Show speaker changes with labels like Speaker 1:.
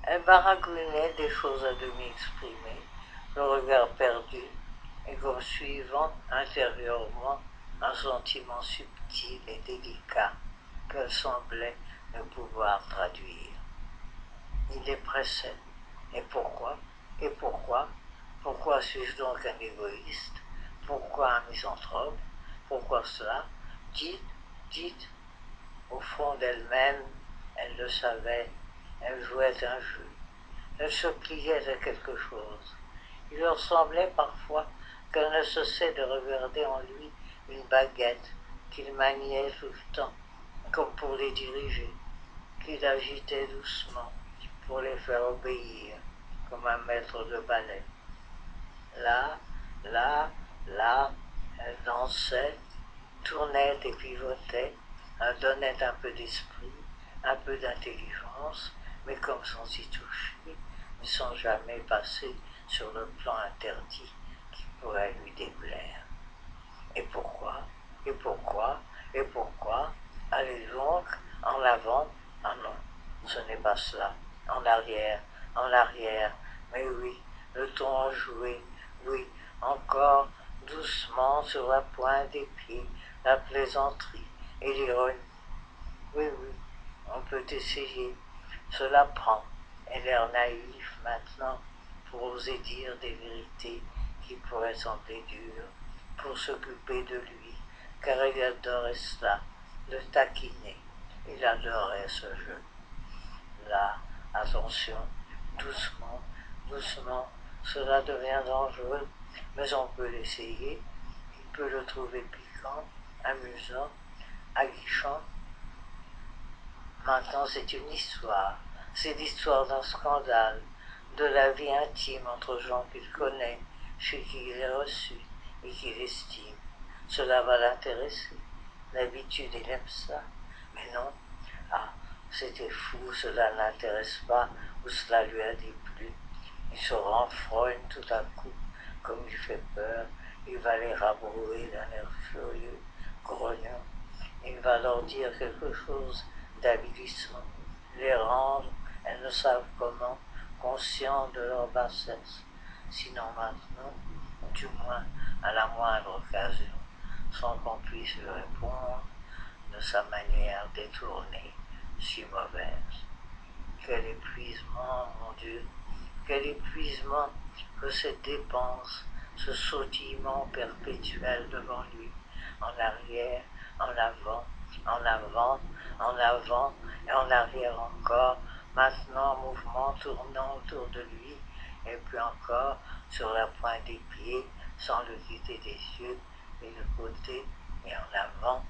Speaker 1: Elle baragouinait des choses à demi exprimées, le regard perdu, et comme suivant intérieurement un sentiment subtil et délicat qu'elle semblait ne pouvoir traduire. Il les pressait. Et pourquoi? Et pourquoi? Pourquoi suis-je donc un égoïste? Pourquoi un misanthrope? Pourquoi cela? Dites, dites. Au fond d'elle-même, elle le savait, elle jouait un jeu. Elle se pliait à quelque chose. Il leur semblait parfois qu'elle ne cessait de regarder en lui une baguette qu'il maniait tout le temps, comme pour les diriger, qu'il agitait doucement pour les faire obéir, comme un maître de ballet. Là, là, là, elle dansait, tournait et pivotait, elle donnait un peu d'esprit, un peu d'intelligence, mais comme sans y toucher, mais sans jamais passer sur le plan interdit qui pourrait lui déplaire. Et pourquoi? Et pourquoi? Et pourquoi? Allez donc, en avant? Ah non, ce n'est pas cela. En arrière, mais oui, le ton enjoué, oui, encore, doucement sur la pointe des pieds, la plaisanterie et l'ironie. Oui, oui, on peut essayer. Cela prend, et l'air naïf maintenant, pour oser dire des vérités qui pourraient sembler dures, pour s'occuper de lui, car il adorait cela, le taquiner, il adorait ce jeu. Là, attention, doucement, doucement, cela devient dangereux, mais on peut l'essayer, il peut le trouver piquant, amusant, aguichant. Maintenant, c'est une histoire, c'est l'histoire d'un scandale, de la vie intime entre gens qu'il connaît, chez qui il est reçu et qu'il estime. Cela va l'intéresser. D'habitude, il aime ça. Mais non. Ah, c'était fou, cela ne l'intéresse pas, ou cela lui a déplu. Il se renfrogne tout à coup, comme il fait peur, il va les rabrouer d'un air furieux, grognant. Il va leur dire quelque chose d'avilissant, les rendre, elles ne savent comment, conscients de leur bassesse. Sinon maintenant, du moins à la moindre occasion, sans qu'on puisse lui répondre de sa manière détournée, si mauvaise. Quel épuisement, mon Dieu, quel épuisement que cette dépense, ce sautillement perpétuel devant lui, en arrière, en avant, en avant, en avant et en arrière encore, maintenant en mouvement tournant autour de lui, et puis encore sur la pointe des pieds, sans le quitter des yeux, et de côté et en avant,